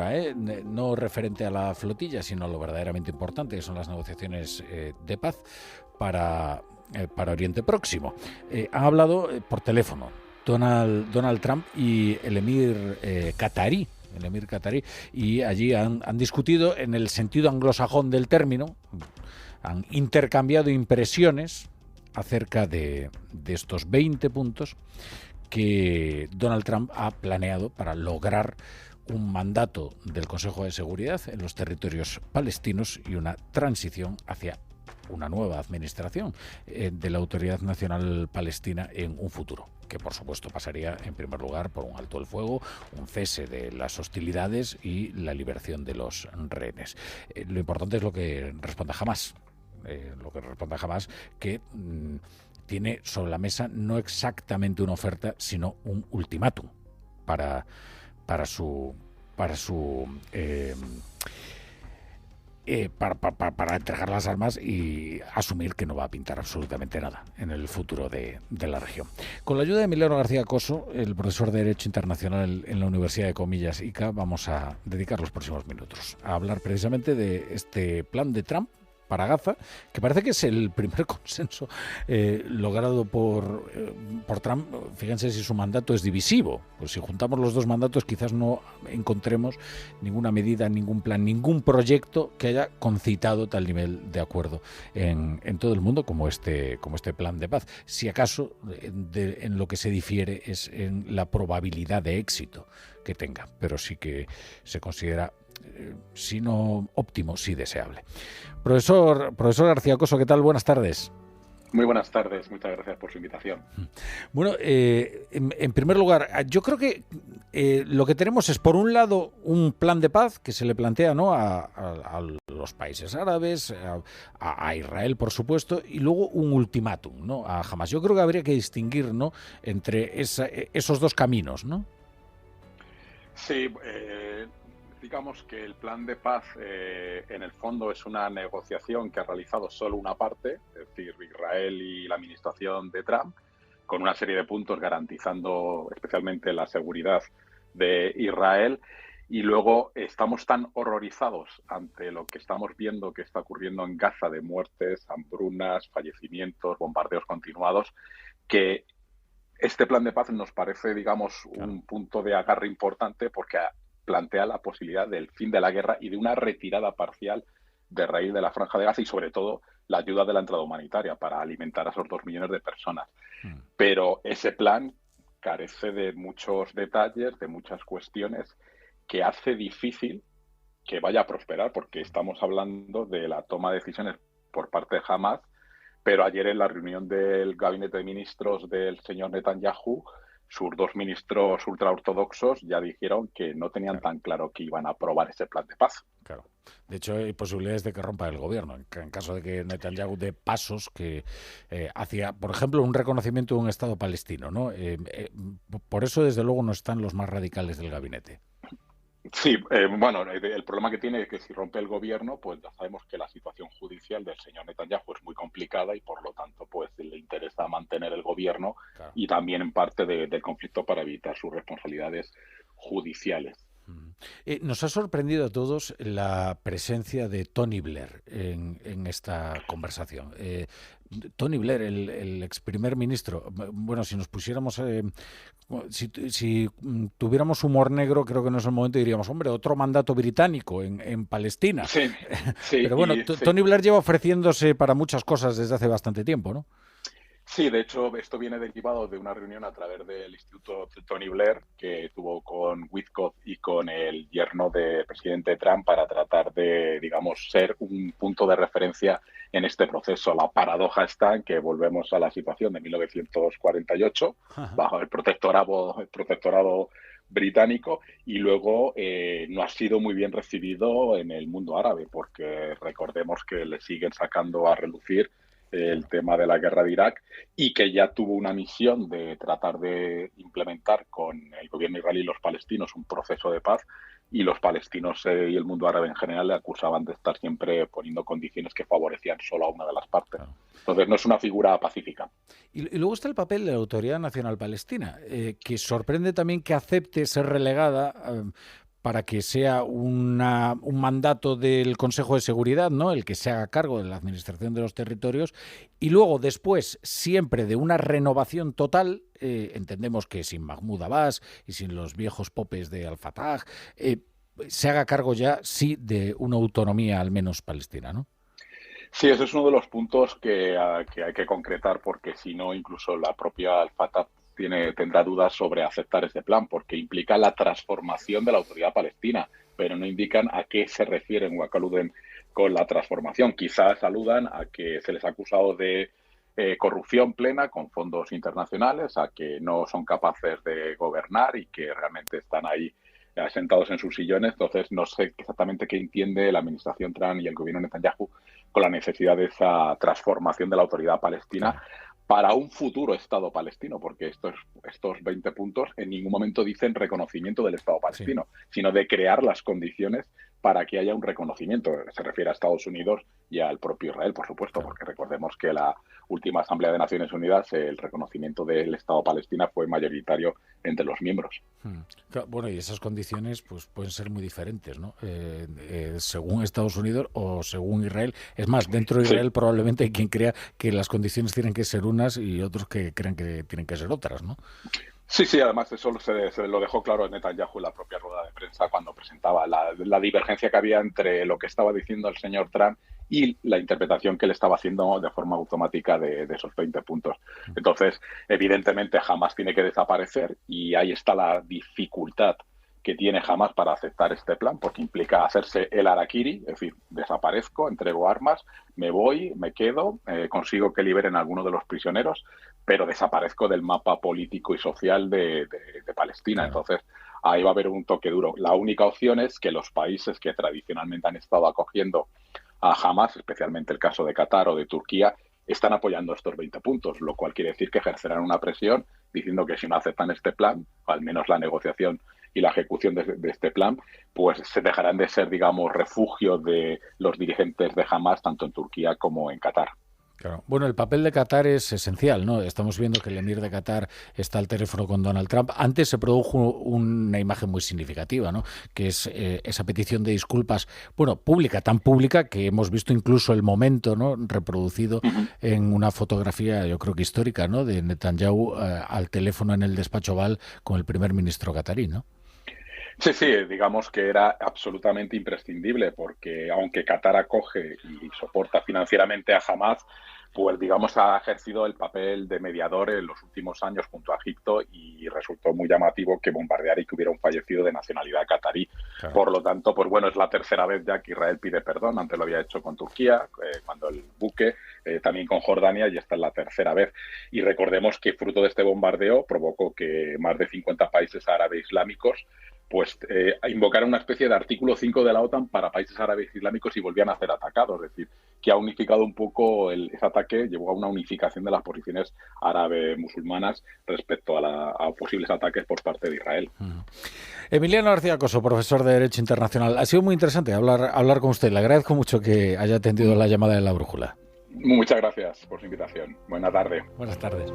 ahora, no referente a la flotilla, sino a lo verdaderamente importante, que son las negociaciones de paz para Oriente Próximo. Ha hablado por teléfono Donald Trump y el emir catarí. Y allí han discutido en el sentido anglosajón del término, han intercambiado impresiones acerca de estos 20 puntos que Donald Trump ha planeado para lograr un mandato del Consejo de Seguridad en los territorios palestinos y una transición hacia una nueva administración de la Autoridad Nacional Palestina en un futuro, que por supuesto pasaría en primer lugar por un alto el fuego, un cese de las hostilidades y la liberación de los rehenes. Lo importante es lo que responda Hamás. Que tiene sobre la mesa no exactamente una oferta, sino un ultimátum para entregar las armas y asumir que no va a pintar absolutamente nada en el futuro de la región. Con la ayuda de Emiliano García Coso, el profesor de Derecho Internacional en la Universidad de Comillas ICA, vamos a dedicar los próximos minutos a hablar precisamente de este plan de Trump para Gaza, que parece que es el primer consenso logrado por Trump. Fíjense si su mandato es divisivo. Pues si juntamos los dos mandatos quizás no encontremos ninguna medida, ningún plan, ningún proyecto que haya concitado tal nivel de acuerdo en todo el mundo como este plan de paz. Si acaso en lo que se difiere es en la probabilidad de éxito que tenga, pero sí que se considera, si no óptimo, sí deseable. Profesor García Coso, ¿qué tal? Buenas tardes. Muy buenas tardes, muchas gracias por su invitación. Bueno, en primer lugar, yo creo que lo que tenemos es, por un lado, un plan de paz que se le plantea, ¿no?, a los países árabes, a Israel, por supuesto, y luego un ultimátum, ¿no?, a Hamás. Yo creo que habría que distinguir, ¿no?, entre esos dos caminos, ¿no? Sí, digamos que el plan de paz en el fondo es una negociación que ha realizado solo una parte, es decir, Israel y la administración de Trump, con una serie de puntos garantizando especialmente la seguridad de Israel. Y luego estamos tan horrorizados ante lo que estamos viendo que está ocurriendo en Gaza, de muertes, hambrunas, fallecimientos, bombardeos continuados, que este plan de paz nos parece, digamos, un punto de agarre importante, porque plantea la posibilidad del fin de la guerra y de una retirada parcial de raíz de la Franja de Gaza, y sobre todo la ayuda de la entrada humanitaria para alimentar a esos 2 millones de personas. Pero ese plan carece de muchos detalles, de muchas cuestiones, que hace difícil que vaya a prosperar, porque estamos hablando de la toma de decisiones por parte de Hamás, pero ayer en la reunión del gabinete de ministros del señor Netanyahu, sus 2 ministros ultraortodoxos ya dijeron que no tenían tan claro que iban a aprobar ese plan de paz. Claro. De hecho, hay posibilidades de que rompa el gobierno, en caso de que Netanyahu dé pasos que hacia, por ejemplo, un reconocimiento de un Estado palestino, ¿no? Por eso, desde luego, no están los más radicales del gabinete. Sí, bueno, el problema que tiene es que si rompe el gobierno, pues ya sabemos que la situación judicial del señor Netanyahu es muy complicada y por lo tanto pues le interesa mantener el gobierno, claro, y también en parte del conflicto para evitar sus responsabilidades judiciales. Nos ha sorprendido a todos la presencia de Tony Blair en esta conversación. Tony Blair, el ex primer ministro. Bueno, si nos pusiéramos, si tuviéramos humor negro, creo que no es el momento, diríamos, hombre, otro mandato británico en Palestina. Sí, sí. Pero bueno, Tony Blair lleva ofreciéndose para muchas cosas desde hace bastante tiempo, ¿no? Sí, de hecho, esto viene derivado de una reunión a través del Instituto Tony Blair que tuvo con Witkoff y con el yerno del presidente Trump para tratar de, digamos, ser un punto de referencia en este proceso. La paradoja está en que volvemos a la situación de 1948, bajo el protectorado británico, y luego no ha sido muy bien recibido en el mundo árabe, porque recordemos que le siguen sacando a relucir el tema de la guerra de Irak, y que ya tuvo una misión de tratar de implementar con el gobierno israelí y los palestinos un proceso de paz, y los palestinos y el mundo árabe en general le acusaban de estar siempre poniendo condiciones que favorecían solo a una de las partes. Claro. Entonces no es una figura pacífica. Y luego está el papel de la Autoridad Nacional Palestina, que sorprende también que acepte ser relegada para que sea un mandato del Consejo de Seguridad, ¿no?, el que se haga cargo de la administración de los territorios, y luego después siempre de una renovación total, entendemos que sin Mahmoud Abbas y sin los viejos popes de Al-Fatah, se haga cargo ya sí de una autonomía al menos palestina, ¿no? Sí, ese es uno de los puntos que hay que concretar, porque si no, incluso la propia Al-Fatah tendrá dudas sobre aceptar este plan, porque implica la transformación de la autoridad palestina, pero no indican a qué se refieren o a qué aluden con la transformación. Quizás aludan a que se les ha acusado de corrupción plena con fondos internacionales, a que no son capaces de gobernar y que realmente están ahí sentados en sus sillones. Entonces, no sé exactamente qué entiende la administración Trump y el gobierno Netanyahu con la necesidad de esa transformación de la autoridad palestina para un futuro Estado palestino, porque estos 20 puntos en ningún momento dicen reconocimiento del Estado palestino, sino de crear las condiciones para que haya un reconocimiento. Se refiere a Estados Unidos y al propio Israel, por supuesto, porque recordemos que la última Asamblea de Naciones Unidas, el reconocimiento del Estado palestino fue mayoritario entre los miembros. Bueno, y esas condiciones pues pueden ser muy diferentes, ¿no? Según Estados Unidos o según Israel. Es más, dentro de Israel probablemente hay quien crea que las condiciones tienen que ser unas y otros que crean que tienen que ser otras, ¿no? Sí, además eso se lo dejó claro Netanyahu en la propia rueda de prensa cuando presentaba la divergencia que había entre lo que estaba diciendo el señor Trump y la interpretación que él estaba haciendo de forma automática de esos 20 puntos. Entonces, evidentemente, Hamás tiene que desaparecer y ahí está la dificultad que tiene Hamás para aceptar este plan, porque implica hacerse el harakiri, es decir, desaparezco, entrego armas, me voy, me quedo, consigo que liberen a alguno de los prisioneros, pero desaparezco del mapa político y social de Palestina. Entonces, ahí va a haber un toque duro. La única opción es que los países que tradicionalmente han estado acogiendo a Hamás, especialmente el caso de Qatar o de Turquía, están apoyando estos 20 puntos, lo cual quiere decir que ejercerán una presión diciendo que si no aceptan este plan, o al menos la negociación y la ejecución de este plan, pues se dejarán de ser, digamos, refugio de los dirigentes de Hamás, tanto en Turquía como en Qatar. Claro. Bueno, el papel de Qatar es esencial, ¿no? Estamos viendo que el emir de Qatar está al teléfono con Donald Trump. Antes se produjo una imagen muy significativa, ¿no?, que es esa petición de disculpas, bueno, pública, tan pública que hemos visto incluso el momento, ¿no?, reproducido en una fotografía, yo creo que histórica, ¿no?, de Netanyahu al teléfono en el despacho Oval con el primer ministro qatarí, ¿no? Sí, digamos que era absolutamente imprescindible, porque aunque Qatar acoge y soporta financieramente a Hamás, pues digamos ha ejercido el papel de mediador en los últimos años junto a Egipto y resultó muy llamativo que bombardeara y que hubiera un fallecido de nacionalidad qatarí. Claro. Por lo tanto, pues bueno, es la tercera vez ya que Israel pide perdón. Antes lo había hecho con Turquía, cuando el buque, también con Jordania, y esta es la tercera vez. Y recordemos que fruto de este bombardeo provocó que más de 50 países árabes islámicos pues invocaron una especie de artículo 5 de la OTAN para países árabes islámicos y volvían a ser atacados. Es decir, que ha unificado un poco ese ataque, llevó a una unificación de las posiciones árabe musulmanas respecto a posibles ataques por parte de Israel. Emiliano García Coso, profesor de Derecho Internacional. Ha sido muy interesante hablar con usted. Le agradezco mucho que haya atendido la llamada de La Brújula. Muchas gracias por su invitación. Buena tarde. Buenas tardes.